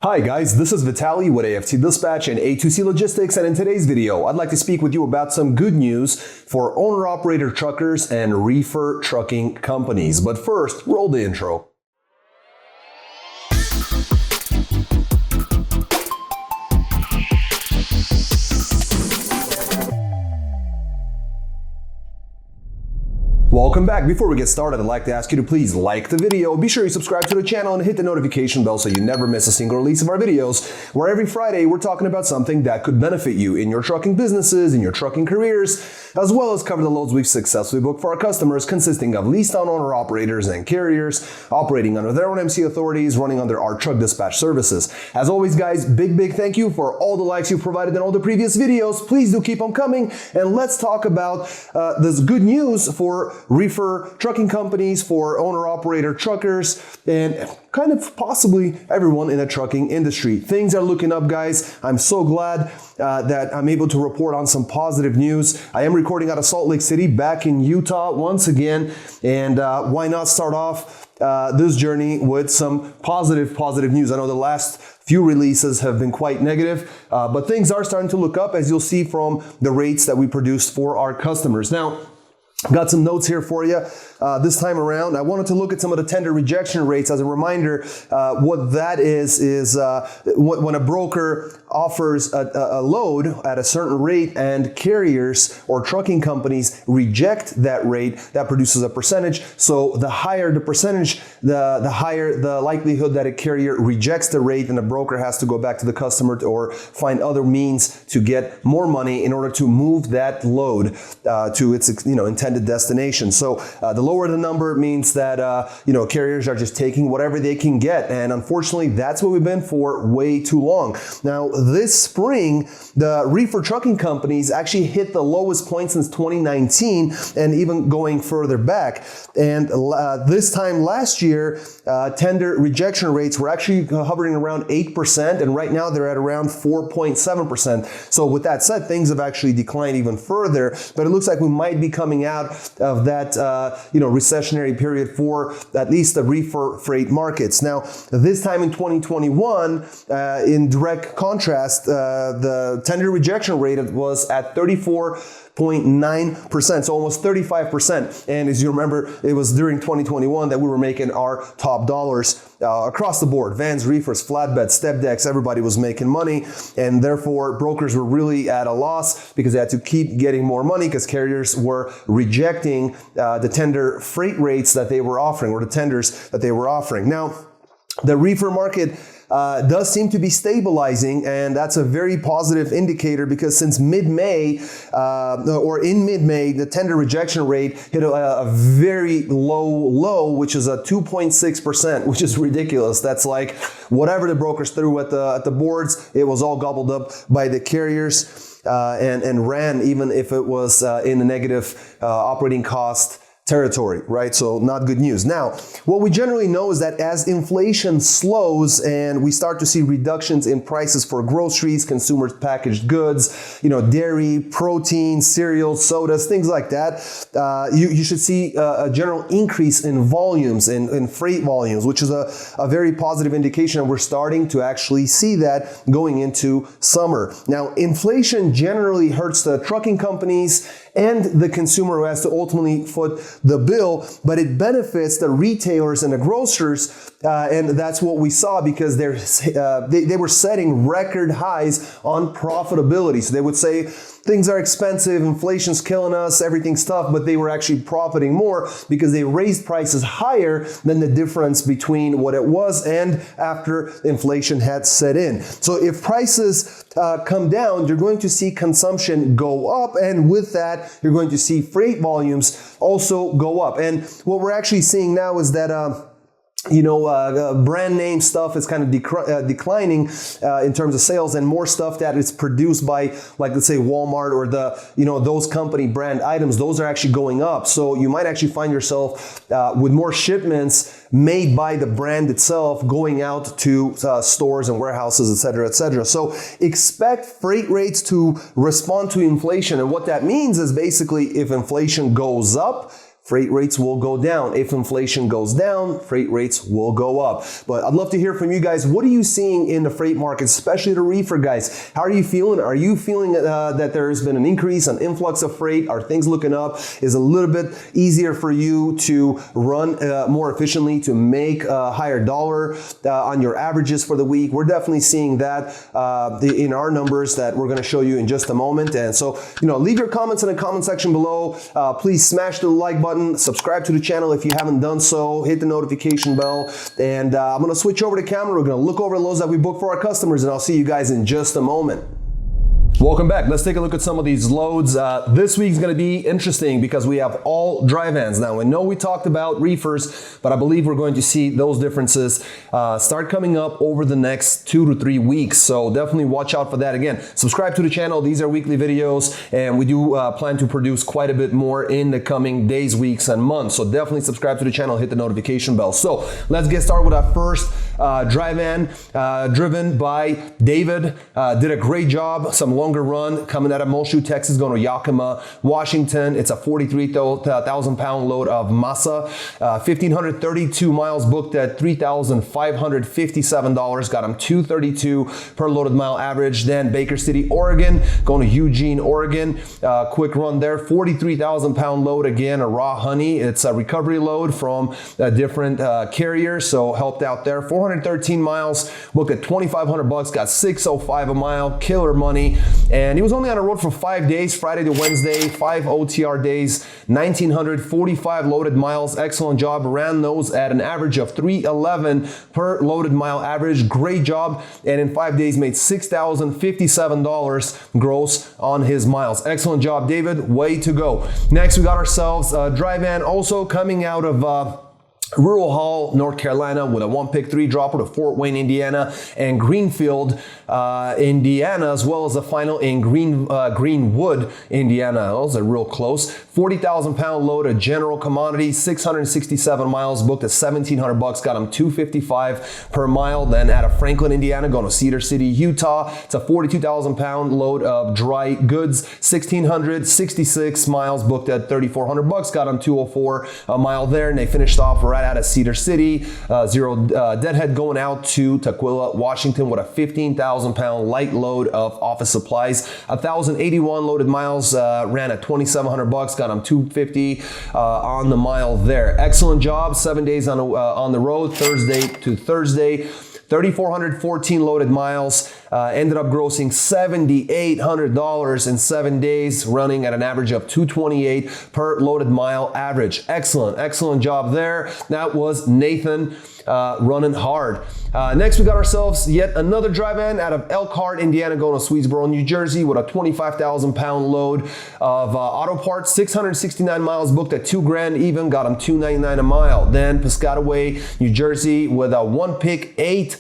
Hi guys, this is Vitaly with AFT Dispatch and A2C Logistics, and in today's video, I'd like to speak with you about some good news for owner-operator truckers and reefer trucking companies. But first, roll the intro. Welcome back. Before we get started, I'd like to ask you to please like the video, be sure you subscribe to the channel and hit the notification bell so you never miss a single release of our videos, where every Friday we're talking about something that could benefit you in your trucking businesses, in your trucking careers, as well as cover the loads we've successfully booked for our customers, consisting of leased on owner operators and carriers, operating under their own MC authorities, running under our truck dispatch services. As always guys, big thank you for all the likes you provided in all the previous videos. Please do keep them coming, and let's talk about this good news for reefer trucking companies, for owner-operator truckers, and kind of possibly everyone in the trucking industry. Things are looking up, guys. I'm so glad that I'm able to report on some positive news. I am recording out of Salt Lake City, back in Utah once again, and why not start off this journey with some positive news. I know the last few releases have been quite negative, but things are starting to look up, as you'll see from the rates that we produced for our customers. Now, got some notes here for you. This time around, I wanted to look at some of the tender rejection rates. As a reminder, what that is when a broker offers a load at a certain rate and carriers or trucking companies reject that rate, that produces a percentage. So the higher the percentage, the higher the likelihood that a carrier rejects the rate, and the broker has to go back to the customer or find other means to get more money in order to move that load to its intended destination. So the lower the number means that carriers are just taking whatever they can get, and unfortunately that's what we've been for way too long. Now this spring, the reefer trucking companies actually hit the lowest point since 2019, and even going further back. And this time last year, tender rejection rates were actually hovering around 8%, and right now they're at around 4.7%. So with that said, things have actually declined even further, but it looks like we might be coming out of that recessionary period for at least the reefer freight markets. Now, this time in 2021, in direct contrast, the tender rejection rate was at 34.9%, so almost 35%. And as you remember, it was during 2021 that we were making our top dollars across the board. Vans, reefers, flatbeds, step decks, everybody was making money, and therefore brokers were really at a loss because they had to keep getting more money because carriers were rejecting the tender freight rates that they were offering, or the tenders that they were offering. Now, the reefer market does seem to be stabilizing, and that's a very positive indicator, because since mid-May, or in mid-May, the tender rejection rate hit a very low, which is a 2.6%, which is ridiculous. That's like whatever the brokers threw at the boards, it was all gobbled up by the carriers and ran, even if it was in the negative operating cost territory, right? So not good news. Now, what we generally know is that as inflation slows and we start to see reductions in prices for groceries, consumer packaged goods, dairy, protein, cereals, sodas, things like that, you should see a general increase in volumes, in freight volumes, which is a very positive indication. And we're starting to actually see that going into summer. Now, inflation generally hurts the trucking companies and the consumer who has to ultimately foot the bill, but it benefits the retailers and the grocers, and that's what we saw, because they were setting record highs on profitability. So they would say things are expensive, inflation's killing us, everything's tough, but they were actually profiting more because they raised prices higher than the difference between what it was and after inflation had set in. So if prices come down, you're going to see consumption go up, and with that, you're going to see freight volumes also go up. And what we're actually seeing now is that brand name stuff is kind of declining in terms of sales, and more stuff that is produced by, like, let's say Walmart or those company brand items, those are actually going up. So you might actually find yourself with more shipments made by the brand itself going out to stores and warehouses, etc., etc. So expect freight rates to respond to inflation, and what that means is basically if inflation goes up, freight rates will go down. If inflation goes down, freight rates will go up. But I'd love to hear from you guys. What are you seeing in the freight market, especially the reefer guys? How are you feeling? Are you feeling that there's been an increase, an influx of freight? Are things looking up? Is it a little bit easier for you to run more efficiently, to make a higher dollar on your averages for the week? We're definitely seeing that in our numbers that we're going to show you in just a moment. And so, leave your comments in the comment section below. Please smash the like button. Subscribe to the channel if you haven't done so. Hit the notification bell. And I'm going to switch over to camera. We're going to look over the loads that we booked for our customers, and I'll see you guys in just a moment. Welcome back. Let's take a look at some of these loads. This week's going to be interesting because we have all dry vans. Now, I know we talked about reefers, but I believe we're going to see those differences start coming up over the next 2 to 3 weeks. So definitely watch out for that. Again, subscribe to the channel. These are weekly videos, and we do plan to produce quite a bit more in the coming days, weeks, and months. So definitely subscribe to the channel, hit the notification bell. So let's get started with our first dry van driven by David. Did a great job. Some longer run coming out of Muleshoe, Texas, going to Yakima, Washington. It's a 43,000 pound load of masa. 1,532 miles booked at $3,557. Got him $232 per loaded mile average. Then Baker City, Oregon, going to Eugene, Oregon. Quick run there. 43,000 pound load again, a raw honey. It's a recovery load from a different carrier, so helped out there. 413 miles booked at $2,500. Got $605 a mile. Killer money. And he was only on the road for 5 days, Friday to Wednesday, 5 OTR days, 1,945 loaded miles. Excellent job. Ran those at an average of 311 per loaded mile average. Great job. And in 5 days made $6,057 gross on his miles. Excellent job, David. Way to go. Next, we got ourselves a dry van also coming out of Rural Hall, North Carolina, with a 1-pick 3-dropper to Fort Wayne, Indiana, and Greenfield, Indiana, as well as a final in Greenwood, Indiana. Those are real close. 40,000 pound load of general commodity, 667 miles booked at $1,700. Got him $255 per mile. Then out of Franklin, Indiana, going to Cedar City, Utah. It's a 42,000 pound load of dry goods, 1,666 miles booked at $3,400. Got him $204 a mile there, and they finished off right out of Cedar City. Zero deadhead going out to Tukwila, Washington, with a 15,000 pound light load of office supplies. 1,081 loaded miles, ran at $2,700. Got him $250 on the mile there. Excellent job. 7 days on the road, Thursday to Thursday. 3,414 loaded miles, ended up grossing $7,800 in 7 days, running at an average of $228 per loaded mile average. Excellent job there. That was Nathan running hard. Next, we got ourselves yet another dry van out of Elkhart, Indiana, going to Swedesboro, New Jersey, with a 25,000 pound load of auto parts. 669 miles booked at $2,000 even. Got him $299 a mile. Then Piscataway, New Jersey, with a 1-pick 8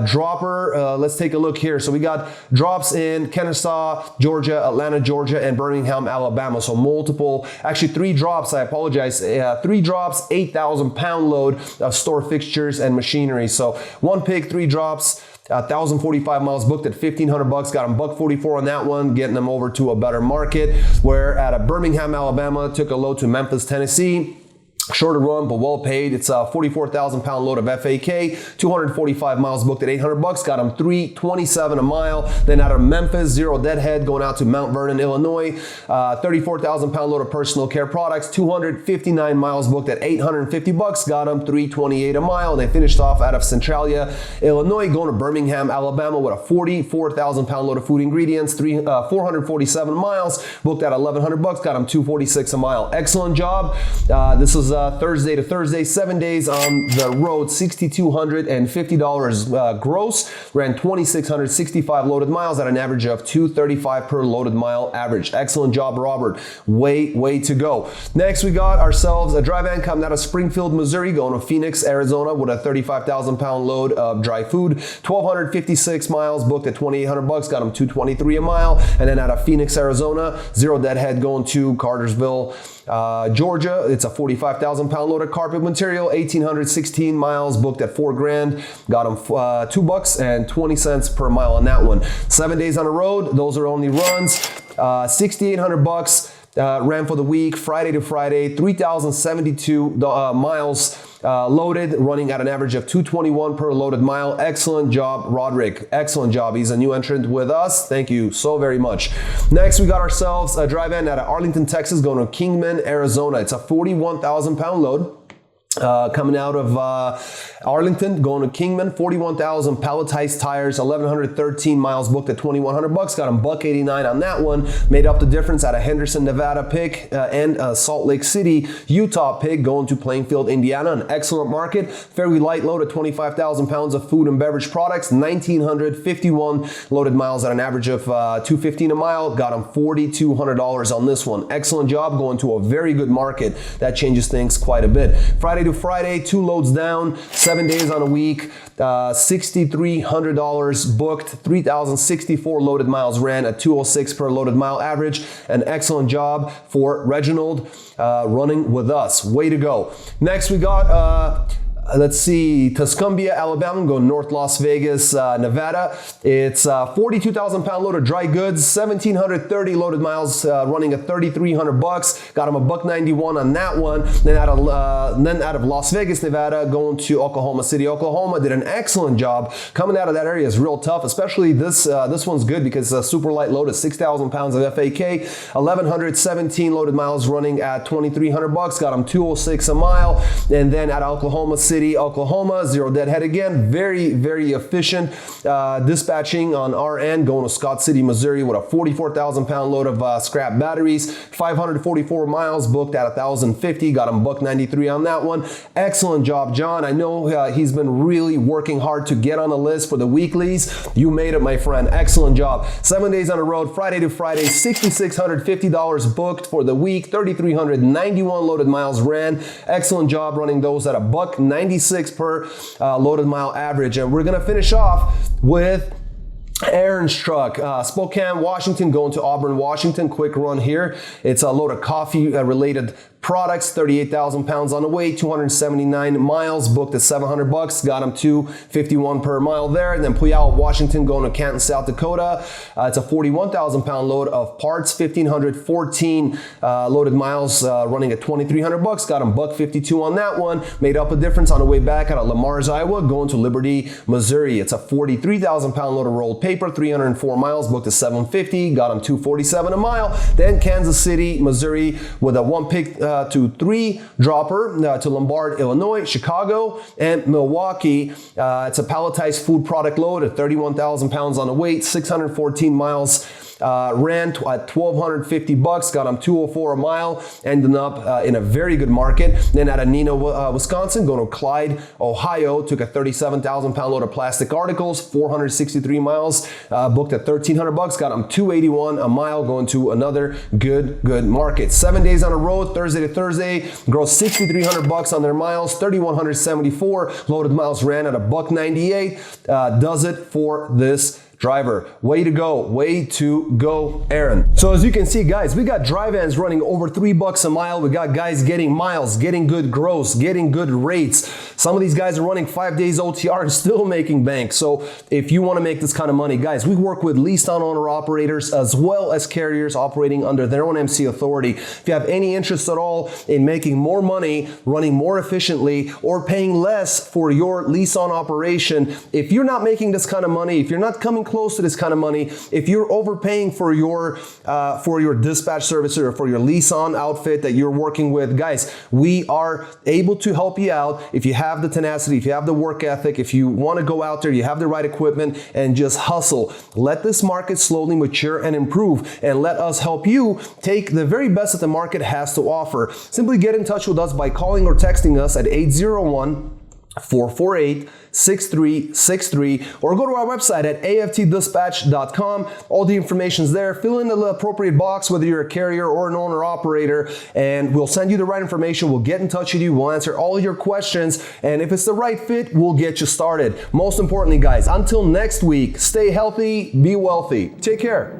dropper. Let's take a look here. So we got drops in Kennesaw, Georgia, Atlanta, Georgia, and Birmingham, Alabama. So multiple, actually 3 drops, I apologize. 3 drops, 8,000 pound load of store fixtures and machinery. So 1-pick, 3 drops, 1,045 miles booked at $1,500. Got him $144 on that one, getting them over to a better market. Where out of Birmingham, Alabama, took a load to Memphis, Tennessee. Shorter run, but well paid. It's a 44,000 pound load of FAK, 245 miles booked at $800. Got him $327 a mile. Then out of Memphis, zero deadhead, going out to Mount Vernon, Illinois. 34,000 pound load of personal care products, 259 miles booked at $850. Got him $328 a mile. And they finished off out of Centralia, Illinois, going to Birmingham, Alabama, with a 44,000 pound load of food ingredients, 447 miles booked at $1,100. Got him $246 a mile. Excellent job. This was Thursday to Thursday, 7 days on the road, $6,250 gross, ran 2,665 loaded miles at an average of $235 per loaded mile average. Excellent job, Robert. Way to go. Next, we got ourselves a dry van coming out of Springfield, Missouri, going to Phoenix, Arizona, with a 35,000 pound load of dry food, 1,256 miles booked at $2,800. Got him $223 a mile. And then out of Phoenix, Arizona, zero deadhead, going to Cartersville, Georgia. It's a 45,000 pound load of carpet material, 1,816 miles booked at $4,000. Got them $2.20 per mile on that one. 7 days on the road. Those are only runs. $6,800. ran for the week, Friday to Friday, 3,072 miles loaded, running at an average of 221 per loaded mile. Excellent job, Roderick. Excellent job. He's a new entrant with us. Thank you so very much. Next, we got ourselves a drive-in out of Arlington, Texas, going to Kingman, Arizona. It's a 41,000 pound load. Coming out of Arlington, going to Kingman, 41,000 palletized tires, 1,113 miles booked at $2,100. Got him $189 on that one. Made up the difference at a Henderson, Nevada pick and Salt Lake City, Utah pick, going to Plainfield, Indiana. An excellent market. Fairly light load of 25,000 pounds of food and beverage products, 1,951 loaded miles at an average of $215 a mile. Got him $4,200 on this one. Excellent job, going to a very good market. That changes things quite a bit. Friday to Friday, 2 loads down, 7 days on a week, $6,300 booked, 3,064 loaded miles ran at 206 per loaded mile average. An excellent job for Reginald running with us. Way to go. Next, we got let's see, Tuscumbia, Alabama, go North Las Vegas, Nevada. It's 42,000 pound load of dry goods, 1,730 loaded miles, running at $3,300. Got him $191 on that one. Then out of Las Vegas, Nevada, going to Oklahoma City, Oklahoma. Did an excellent job. Coming out of that area is real tough, especially this one's good because it's a super light load of 6,000 pounds of FAK, 1,117 loaded miles, running at $2,300. Got him $206 a mile. And then out of Oklahoma City, Oklahoma, zero deadhead again. Very, very efficient dispatching on our end, going to Scott City, Missouri with a 44,000 pound load of scrap batteries, 544 miles booked at 1,050. Got him $193 on that one. Excellent job, John. I know he's been really working hard to get on the list for the weeklies. You made it, my friend. Excellent job. 7 days on the road, Friday to Friday, $6,650 booked for the week, 3,391 loaded miles ran. Excellent job running those at $1.96 per loaded mile average. And we're gonna finish off with Aaron's truck, Spokane, Washington, going to Auburn, Washington. Quick run here. It's a load of coffee related products, 38,000 pounds on the way, 279 miles booked at $700. Got him $251 per mile there. And then Puyallup, Washington, going to Canton, South Dakota. It's a 41,000 pound load of parts, 1,514 loaded miles, running at $2,300. Got him $152 on that one. Made up a difference on the way back out of Lamar's, Iowa, going to Liberty, Missouri. It's a 43,000 pound load of rolled paper, 304 miles booked at $750. Got him $247 a mile. Then Kansas City, Missouri, with a 1 pick to 3 dropper to Lombard, Illinois, Chicago, and Milwaukee. It's a palletized food product load at 31,000 pounds on the weight, 614 miles. Ran at $1,250, got him $204 a mile, ending up in a very good market. Then out of Neenah, Wisconsin, going to Clyde, Ohio, took a 37,000 pound load of plastic articles, 463 miles, booked at $1,300, got him $281 a mile, going to another good market. 7 days on the road, Thursday to Thursday, gross $6,300 on their miles, 3,174 loaded miles ran at $198. Does it for this driver. Way to go, Aaron. So as you can see, guys, we got dry vans running over $3 a mile. We got guys getting miles, getting good gross, getting good rates. Some of these guys are running 5 days OTR and still making bank. So if you want to make this kind of money, guys, we work with leased on owner operators as well as carriers operating under their own MC authority. If you have any interest at all in making more money, running more efficiently, or paying less for your lease on operation, if you're not making this kind of money, if you're not coming close to this kind of money, if you're overpaying for your dispatch service or for your lease on outfit that you're working with, guys, we are able to help you out if you have the tenacity, if you have the work ethic, if you want to go out there, you have the right equipment, and just hustle. Let this market slowly mature and improve, and let us help you take the very best that the market has to offer. Simply get in touch with us by calling or texting us at 801-448-6363, or go to our website at aftdispatch.com. All the information's there. Fill in the appropriate box, whether you're a carrier or an owner operator, and we'll send you the right information. We'll get in touch with you. We'll answer all your questions, and if it's the right fit, we'll get you started. Most importantly, guys, until next week, stay healthy, be wealthy. Take care.